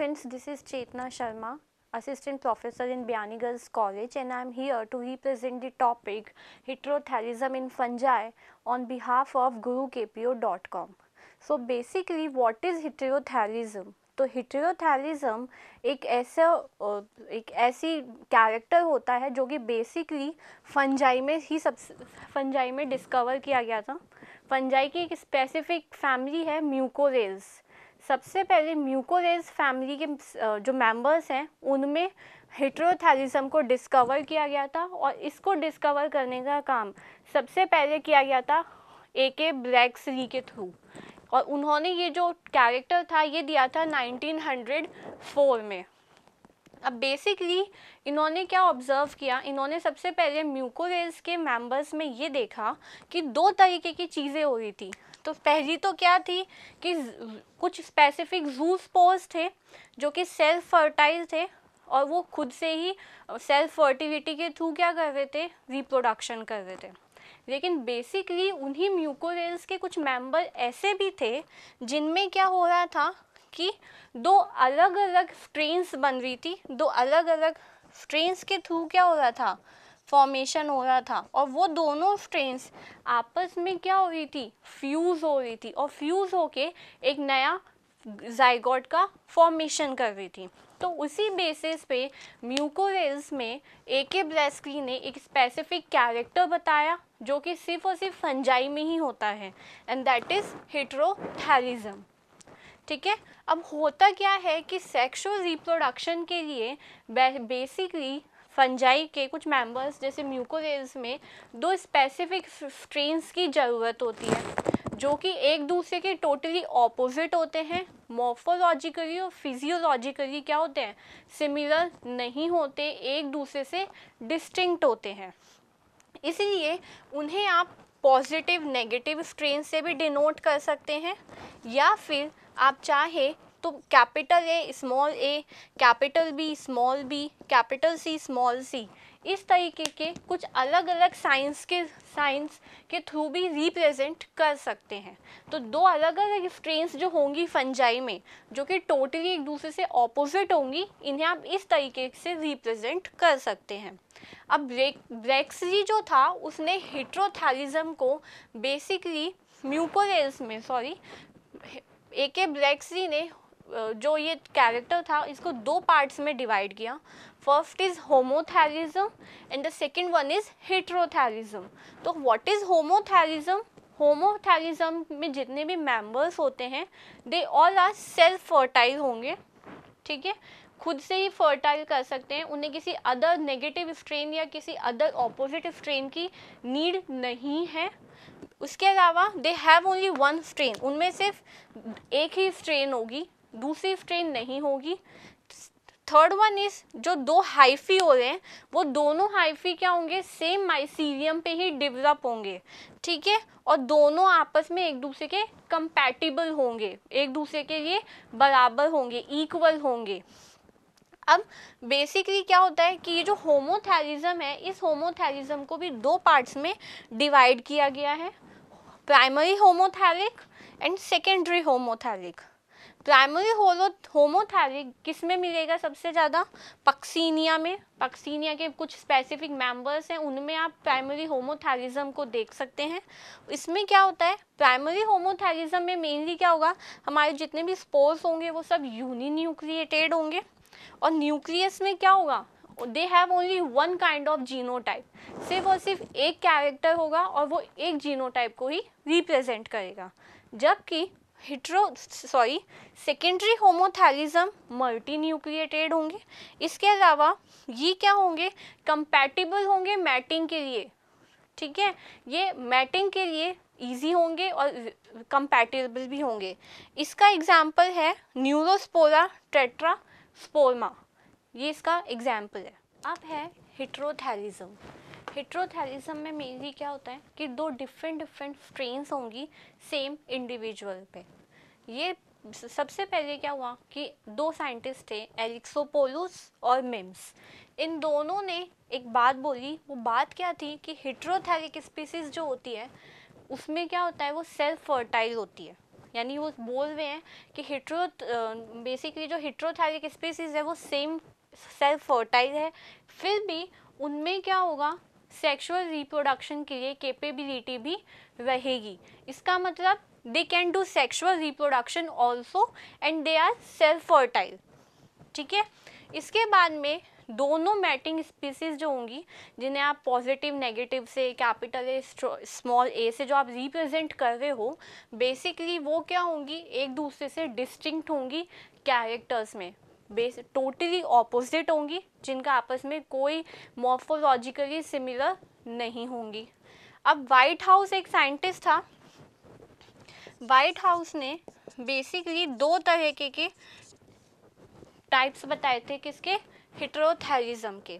students, this is Chetna Sharma, Assistant Professor in Biani Girls College, and I am here to represent the topic heterothallism in fungi on behalf of gurukpo.com. So basically what is heterothallism? तो heterothallism एक ऐसी character होता है जो कि basically fungi में discover किया गया था। फंजाई की एक स्पेसिफिक फैमिली है म्यूकोरेल्स। सबसे पहले म्यूकोरेल्स फैमिली के जो मेंबर्स हैं उनमें हेटेरोथैलिज्म को डिस्कवर किया गया था और इसको डिस्कवर करने का काम सबसे पहले किया गया था A.K. ब्रैक्सली के थ्रू, और उन्होंने ये जो कैरेक्टर था ये दिया था 1904 में। अब बेसिकली इन्होंने क्या ऑब्जर्व किया, इन्होंने सबसे पहले म्यूकोरेल्स के मेंबर्स में ये देखा कि दो तरीके की चीज़ें हो रही थी। तो पहली तो क्या थी कि कुछ स्पेसिफिक ज़ूस्पोर्स थे जो कि सेल्फ फर्टाइल थे और वो खुद से ही सेल्फ फर्टिलिटी के थ्रू क्या कर रहे थे, रिप्रोडक्शन कर रहे थे। लेकिन बेसिकली उन्हीं म्यूकोरेल्स के कुछ मेंबर ऐसे भी थे जिनमें क्या हो रहा था कि दो अलग अलग स्ट्रेन्स बन रही थी, दो अलग अलग स्ट्रेन्स के थ्रू क्या हो रहा था, फॉर्मेशन हो रहा था, और वो दोनों स्ट्रेन्स आपस में क्या हो रही थी, फ्यूज़ हो रही थी, और फ्यूज़ होके एक नया जाइगोट का फॉर्मेशन कर रही थी। तो उसी बेसिस पे म्यूकोरेल्स में A.K. ब्रैक्सली ने एक स्पेसिफिक कैरेक्टर बताया जो कि सिर्फ और सिर्फ फंजाई में ही होता है, एंड दैट इज़ हेटेरोथैलिज्म। ठीक है, अब होता क्या है कि सेक्सुअल रिप्रोडक्शन के लिए बेसिकली फंजाई के कुछ मेंबर्स जैसे म्यूकोरेल्स में दो स्पेसिफिक स्ट्रेन्स की ज़रूरत होती है जो कि एक दूसरे के टोटली ऑपोजिट होते हैं, मॉर्फोलॉजिकली और फिजियोलॉजिकली क्या होते हैं, सिमिलर नहीं होते, एक दूसरे से डिस्टिंक्ट होते हैं। इसलिए उन्हें आप पॉजिटिव नेगेटिव स्ट्रेन से भी डिनोट कर सकते हैं, या फिर आप चाहे तो capital A small a, capital B small b, capital C small c, इस तरीके के कुछ अलग अलग साइंस के थ्रू भी रिप्रेजेंट कर सकते हैं। तो दो अलग अलग स्ट्रेन्स जो होंगी फंजाई में जो कि टोटली एक दूसरे से ऑपोजिट होंगी, इन्हें आप इस तरीके से रिप्रेजेंट कर सकते हैं। अब ब्रैक्सली जो था उसने हेटेरोथैलिज्म को बेसिकली म्यूकोरेल्स में A.K. ब्रैक्सली ने जो ये कैरेक्टर था इसको दो पार्ट्स में डिवाइड किया। First is homothallism and the second one is heterothallism. तो व्हाट इज होमोथैलिज्म? होमोथैलिज्म में जितने भी मेंबर्स होते हैं they all are self fertile होंगे, ठीक है, खुद से ही फर्टाइल कर सकते हैं, उन्हें किसी अदर नेगेटिव स्ट्रेन या किसी अदर ऑपोजिट स्ट्रेन की नीड नहीं है। उसके अलावा they have only one strain, उनमें सिर्फ एक ही स्ट्रेन होगी, दूसरी स्ट्रेन नहीं होगी। थर्ड वन इज जो दो हाइफी हो रहे हैं वो दोनों हाइफी क्या होंगे, सेम माइसीलियम पे ही डेवलप होंगे, ठीक है, और दोनों आपस में एक दूसरे के कंपैटिबल होंगे, एक दूसरे के लिए बराबर होंगे, इक्वल होंगे। अब बेसिकली क्या होता है कि ये जो होमोथैलिज्म है इस होमोथैलिज्म को भी दो पार्ट्स में डिवाइड किया गया है, primary homothallic and secondary homothallic. Primary homothallic किस में मिलेगा सबसे ज़्यादा? पक्सीनिया में। पक्सीनिया के कुछ स्पेसिफिक मेंबर्स हैं उनमें आप प्राइमरी होमोथैलिज्म को देख सकते हैं। इसमें क्या होता है, प्राइमरी होमोथैलिज्म में मेनली क्या होगा, हमारे जितने भी स्पोर्स होंगे वो सब यूनिन्यूक्लिएटेड होंगे, और न्यूक्लियस में क्या होगा, they have only one kind of genotype, सिर्फ और सिर्फ एक कैरेक्टर होगा और वो एक जीनोटाइप को ही रिप्रेजेंट करेगा। जबकि सेकेंडरी होमोथैलिज्म मल्टी न्यूक्लिएटेड होंगे। इसके अलावा ये क्या होंगे, कंपैटिबल होंगे मैटिंग के लिए, ठीक है, ये मैटिंग के लिए इजी होंगे और कंपैटिबल भी होंगे। इसका एग्जाम्पल है न्यूरोस्पोरा टेट्रास्पोर्मा, ये इसका एग्जाम्पल है। अब है हेटेरोथैलिज्म। हेटेरोथैलिज्म में मेनली क्या होता है कि दो डिफरेंट स्ट्रेन्स होंगी सेम इंडिविजुअल पे। ये सबसे पहले क्या हुआ कि दो साइंटिस्ट थे, एलिक्सोपोलस और मिम्स, इन दोनों ने एक बात बोली। वो बात क्या थी कि हेटेरोथैलिक स्पीसीज जो होती है उसमें क्या होता है, वो सेल्फ फर्टाइल होती है, यानी वो बोल रहे हैं कि बेसिकली जो हेट्रोथैलिक स्पीसीज है वो सेम सेल्फ फर्टाइल है, फिर भी उनमें क्या होगा, सेक्सुअल रिप्रोडक्शन के लिए कैपेबिलिटी भी रहेगी। इसका मतलब they can do sexual reproduction also and they are self fertile. ठीक है, इसके बाद में दोनों मैटिंग स्पीसीज जो होंगी, जिन्हें आप पॉजिटिव नेगेटिव से कैपिटल ए स्मॉल ए से जो आप रिप्रेजेंट कर रहे हो, बेसिकली वो क्या होंगी, एक दूसरे से डिस्टिंक्ट होंगी कैरेक्टर्स में, टोटली ऑपोजिट होंगी, जिनका आपस में कोई मॉर्फोलॉजिकली सिमिलर नहीं होंगी। अब व्हाइट हाउस एक साइंटिस्ट था, व्हाइट हाउस ने बेसिकली दो तरह के टाइप्स बताए थे, किसके, हेटेरोथैलिज्म के,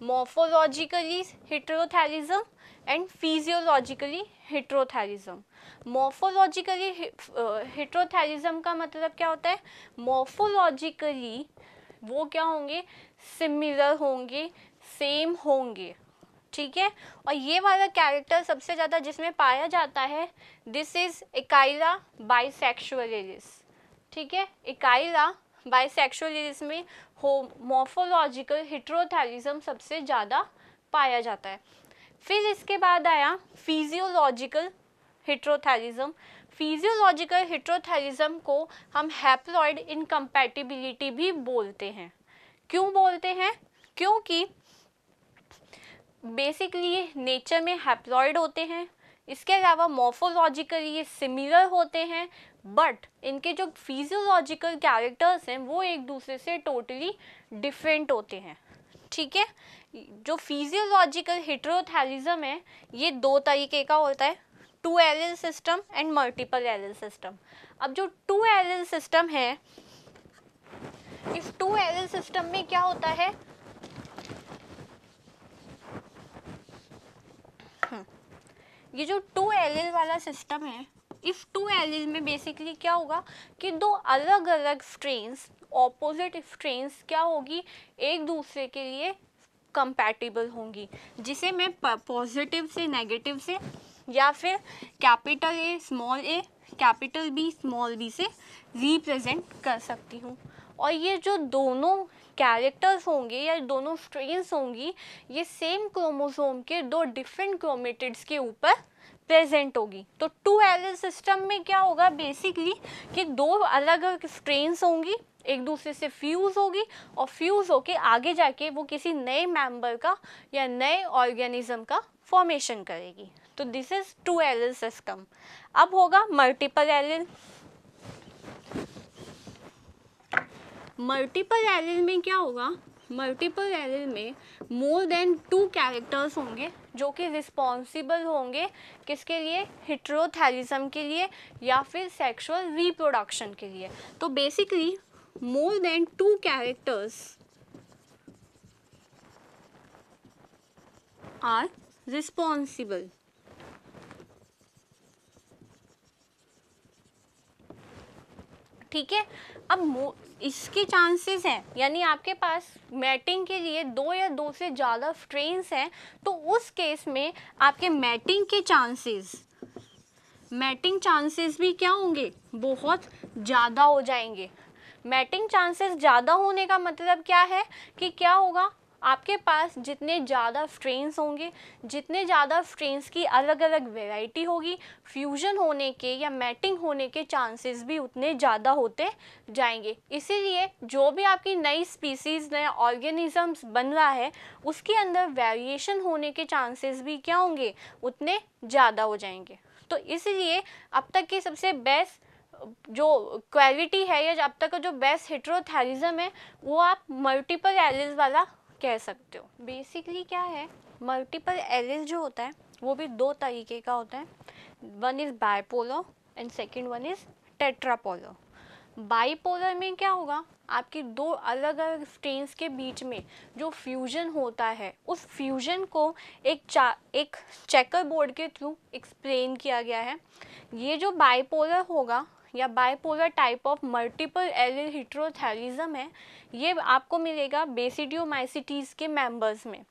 मॉर्फोलॉजिकली हेटेरोथैलिज्म एंड फिजियोलॉजिकली हेटेरोथैलिज्म। मॉर्फोलॉजिकली हेटेरोथैलिज्म का मतलब क्या होता है, मॉर्फोलॉजिकली वो क्या होंगे, सिमिलर होंगे, सेम होंगे। ठीक है, और ये वाला कैरेक्टर सबसे ज़्यादा जिसमें पाया जाता है, दिस इज एकाइला बाइसेक्सुअलिस। ठीक है, एकाइला बाइसेक्सुअलिस में मॉर्फोलॉजिकल हेटेरोथैलिज्म सबसे ज़्यादा पाया जाता है। फिर इसके बाद आया फिजियोलॉजिकल हेटेरोथैलिज्म। फिजियोलॉजिकल हेटेरोथैलिज्म को हम हैप्लॉइड इनकम्पैटिबिलिटी भी बोलते हैं। क्यों बोलते हैं, क्योंकि बेसिकली ये नेचर में हैप्लॉइड होते हैं, इसके अलावा मॉर्फोलॉजिकली ये सिमिलर होते हैं, बट इनके जो फिजियोलॉजिकल कैरेक्टर्स हैं वो एक दूसरे से टोटली डिफरेंट होते हैं। ठीक है, जो फिजियोलॉजिकल हेटेरोथैलिज्म है ये दो तरीके का होता है, 2 allele system and multiple allele system. अब जो 2 एलील सिस्टम है, इस 2 एलील सिस्टम में क्या होता है, ये जो 2 एलील वाला सिस्टम है, इस 2 एलील में बेसिकली क्या होगा कि दो अलग अलग स्ट्रेन्स, ऑपोजिट स्ट्रेन्स क्या होगी, एक दूसरे के लिए कंपैटिबल होंगी, जिसे मैं पॉजिटिव से नेगेटिव से या फिर capital A capital B small B से रिप्रेजेंट कर सकती हूँ। और ये जो दोनों कैरेक्टर्स होंगे या दोनों स्ट्रेन्स होंगी, ये सेम क्रोमोसोम के दो डिफरेंट क्रोमेटिड्स के ऊपर प्रेजेंट होगी। तो 2 एलील सिस्टम में क्या होगा बेसिकली कि दो अलग अलग स्ट्रेन्स होंगी, एक दूसरे से फ्यूज होगी और फ्यूज होके आगे जाके वो किसी नए मेंबर का या नए ऑर्गेनिज्म का फॉर्मेशन करेगी। तो दिस इज 2 एलील सिस्टम। अब होगा मल्टीपल एलील। मल्टीपल एलील में क्या होगा, मल्टीपल एलील में मोर देन 2 कैरेक्टर्स होंगे जो कि रिस्पॉन्सिबल होंगे किसके लिए, हेटेरोथैलिज्म के लिए या फिर सेक्सुअल रिप्रोडक्शन के लिए। तो basically more than 2 characters are responsible. ठीक है, अब इसके चांसेस हैं, यानी आपके पास मैटिंग के लिए 2 या 2 से ज़्यादा स्ट्रेन्स हैं, तो उस केस में आपके मैटिंग चांसेस भी क्या होंगे, बहुत ज़्यादा हो जाएंगे। मैटिंग चांसेस ज़्यादा होने का मतलब क्या है कि क्या होगा, आपके पास जितने ज़्यादा स्ट्रेन्स होंगे, जितने ज़्यादा स्ट्रेन्स की अलग अलग वैरायटी होगी, फ्यूजन होने के या मैटिंग होने के चांसेस भी उतने ज़्यादा होते जाएंगे। इसीलिए जो भी आपकी नई स्पीसीज़, नया ऑर्गेनिजम्स बन रहा है, उसके अंदर वेरिएशन होने के चांसेस भी क्या होंगे, उतने ज़्यादा हो जाएंगे। तो इसलिए अब तक की सबसे बेस्ट जो क्वालिटी है या अब तक का जो बेस्ट हेटेरोथैलिज्म है, वो आप मल्टीपल एलील वाला कह सकते हो। बेसिकली क्या है, मल्टीपल एलील जो होता है वो भी 2 तरीके का होता है, one is bipolar and second one is tetrapolar. Bipolar में क्या होगा, आपकी 2 अलग अलग स्ट्रेन्स के बीच में जो फ्यूजन होता है, उस फ्यूजन को एक चेकर बोर्ड के थ्रू एक्सप्लेन किया गया है। ये जो बाइपोलर होगा या bipolar type of multiple allele heterothallism है, ये आपको मिलेगा बेसिडियोमाइसीटीज के मेंबर्स में,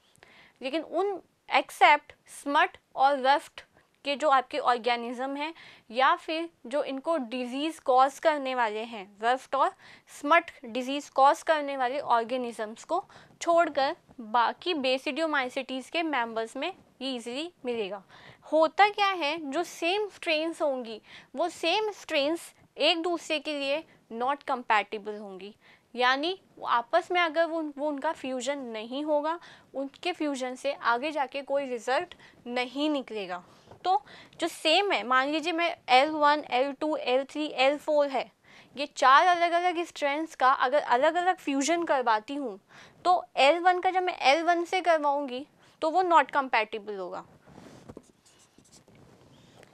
लेकिन उन एक्सेप्ट स्मट और रस्ट के जो आपके ऑर्गेनिज्म हैं या फिर जो इनको डिजीज़ कॉज करने वाले हैं, रफ्ट और स्मट डिजीज़ कॉज करने वाले ऑर्गेनिजम्स को छोड़कर बाकी बेसिडियोमाइसिटीज़ के मेंबर्स में ये इजीली मिलेगा। होता क्या है, जो सेम स्ट्रेन्स होंगी वो सेम स्ट्रेन्स एक दूसरे के लिए नॉट कंपैटिबल होंगी, यानी आपस में अगर वो उनका फ्यूजन नहीं होगा, उनके फ्यूजन से आगे जाके कोई रिजल्ट नहीं निकलेगा। तो जो सेम है, मान लीजिए मैं L1, L2, L3, L4 है, ये 4 अलग अलग स्ट्रेंथ्स का अगर अलग अलग फ्यूजन करवाती हूँ तो L1 का जब मैं L1 से करवाऊँगी तो वो नॉट कंपैटिबल होगा,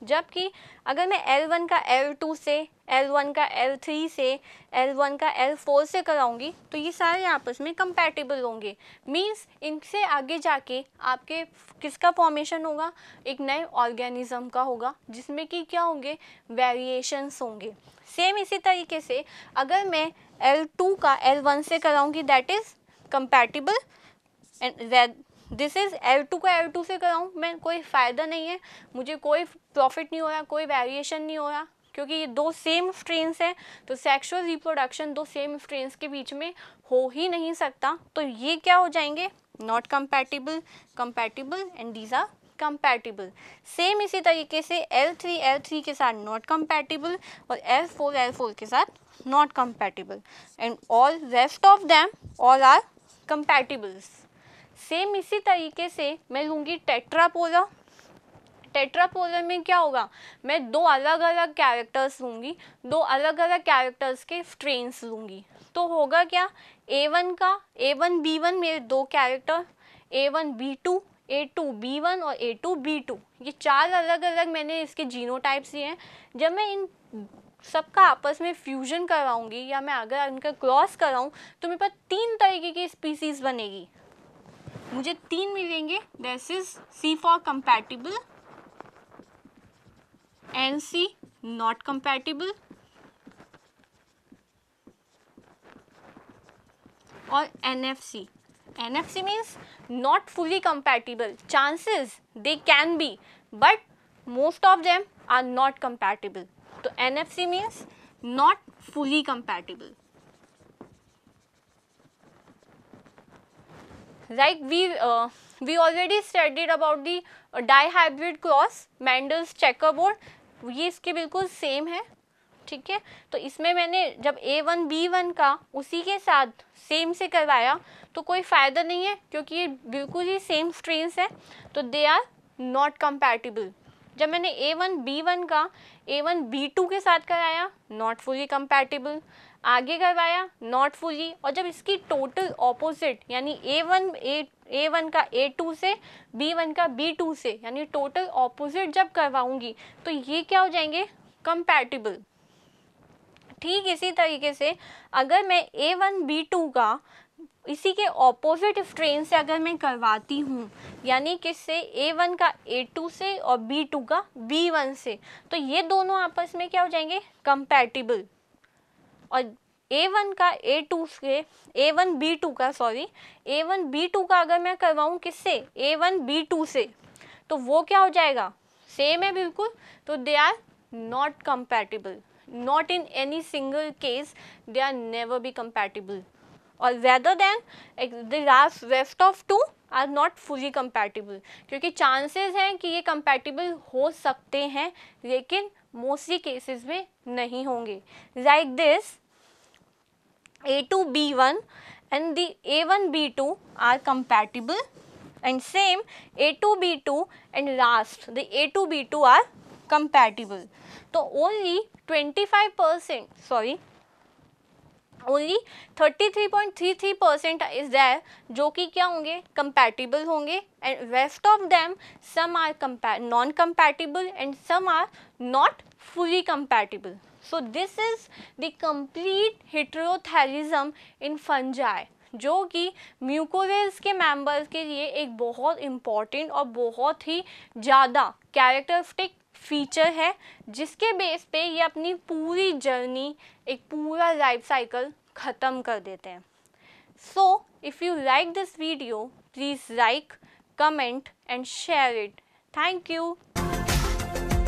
जबकि अगर मैं L1 का L2 से, L1 का L3 से, L1 का L4 से कराऊंगी तो ये सारे आपस में कंपैटिबल होंगे। मींस इनसे आगे जाके आपके किसका फॉर्मेशन होगा, एक नए ऑर्गेनिज्म का होगा, जिसमें कि क्या होंगे, वेरिएशंस होंगे। सेम इसी तरीके से अगर मैं L2 का L1 से कराऊंगी that is compatible, and this is L2 का L2 से कराऊँ मैं, कोई फ़ायदा नहीं है, मुझे कोई प्रॉफिट नहीं हो रहा, कोई वेरिएशन नहीं हो रहा, क्योंकि ये दो सेम स्ट्रेन्स हैं। तो सेक्सुअल रिप्रोडक्शन दो सेम स्ट्रेन्स के बीच में हो ही नहीं सकता। तो ये क्या हो जाएंगे, not compatible, compatible and these are compatible. Same इसी तरीके से L3 के साथ नॉट कंपैटिबल और L4 के साथ not compatible, and all rest of them all are compatibles. Same इसी तरीके से मैं लूँगी टेट्रापोलर। टेट्रापोलर में क्या होगा, मैं दो अलग अलग कैरेक्टर्स लूँगी, दो अलग अलग कैरेक्टर्स के स्ट्रेन्स लूँगी। तो होगा क्या, A1 का A1B1 मेरे दो कैरेक्टर, A1B2, A2B1 और A2B2, ये 4 अलग अलग मैंने इसके जीनोटाइप्स लिए हैं। जब मैं इन सबका आपस में फ्यूजन करवाऊँगी या मैं अगर इनका क्रॉस कराऊँ तो मेरे पास 3 तरीके की स्पीसीज़ बनेगी, मुझे 3 मिलेंगे। This is C for compatible, NC not compatible और NFC। NFC means not fully compatible, chances they can be but most of them are not compatible. तो NFC means not fully compatible. Like we already studied about the dihybrid cross, Mendel's checkerboard, ये इसके बिल्कुल same है, ठीक है। तो इसमें मैंने जब A1B1 का उसी के साथ सेम से करवाया तो कोई फ़ायदा नहीं है, क्योंकि ये बिल्कुल ही सेम स्ट्रेन्स है, तो दे आर नॉट कंपैटिबल। जब मैंने A1B1 का A1B2 के साथ कराया, नॉट फुली कंपैटिबल, आगे करवाया नॉट फुली, और जब इसकी टोटल ऑपोजिट यानी A1 का A2 से, B1 का B2 से, यानी टोटल ऑपोजिट जब करवाऊंगी तो ये क्या हो जाएंगे, कंपैटिबल। ठीक इसी तरीके से अगर मैं A1B2 का इसी के ऑपोजिट स्ट्रेन से अगर मैं करवाती हूँ, यानी किससे, A1 का A2 से और B2 का B1 से, तो ये दोनों आपस में क्या हो जाएंगे, कंपैटिबल। और A1 का A2 से, A1B2 का अगर मैं करवाऊँ किससे, A1B2 से, तो वो क्या हो जाएगा, सेम है बिल्कुल, तो they are not compatible. Not in any single case they are never be compatible, और rather than the rest of 2 are not fully compatible, क्योंकि चांसेस हैं कि ये कंपैटिबल हो सकते हैं लेकिन मोस्टली केसेस में नहीं होंगे। Like this A2B1 and the A1B2 are compatible, and same A2B2 and last the A2B2 are compatible. तो only 33.33% is there जो कि क्या होंगे, compatible होंगे, and rest of them some are non-compatible and some are not fully compatible. So this is the complete heterothallism in fungi, जो कि म्यूकोरेल्स के members के लिए एक बहुत इम्पॉर्टेंट और बहुत ही ज़्यादा कैरेक्टरिस्टिक फीचर है, जिसके बेस पे ये अपनी पूरी जर्नी, एक पूरा लाइफ साइकिल ख़त्म कर देते हैं। So if you like this video, please like, comment and share it. Thank you. है।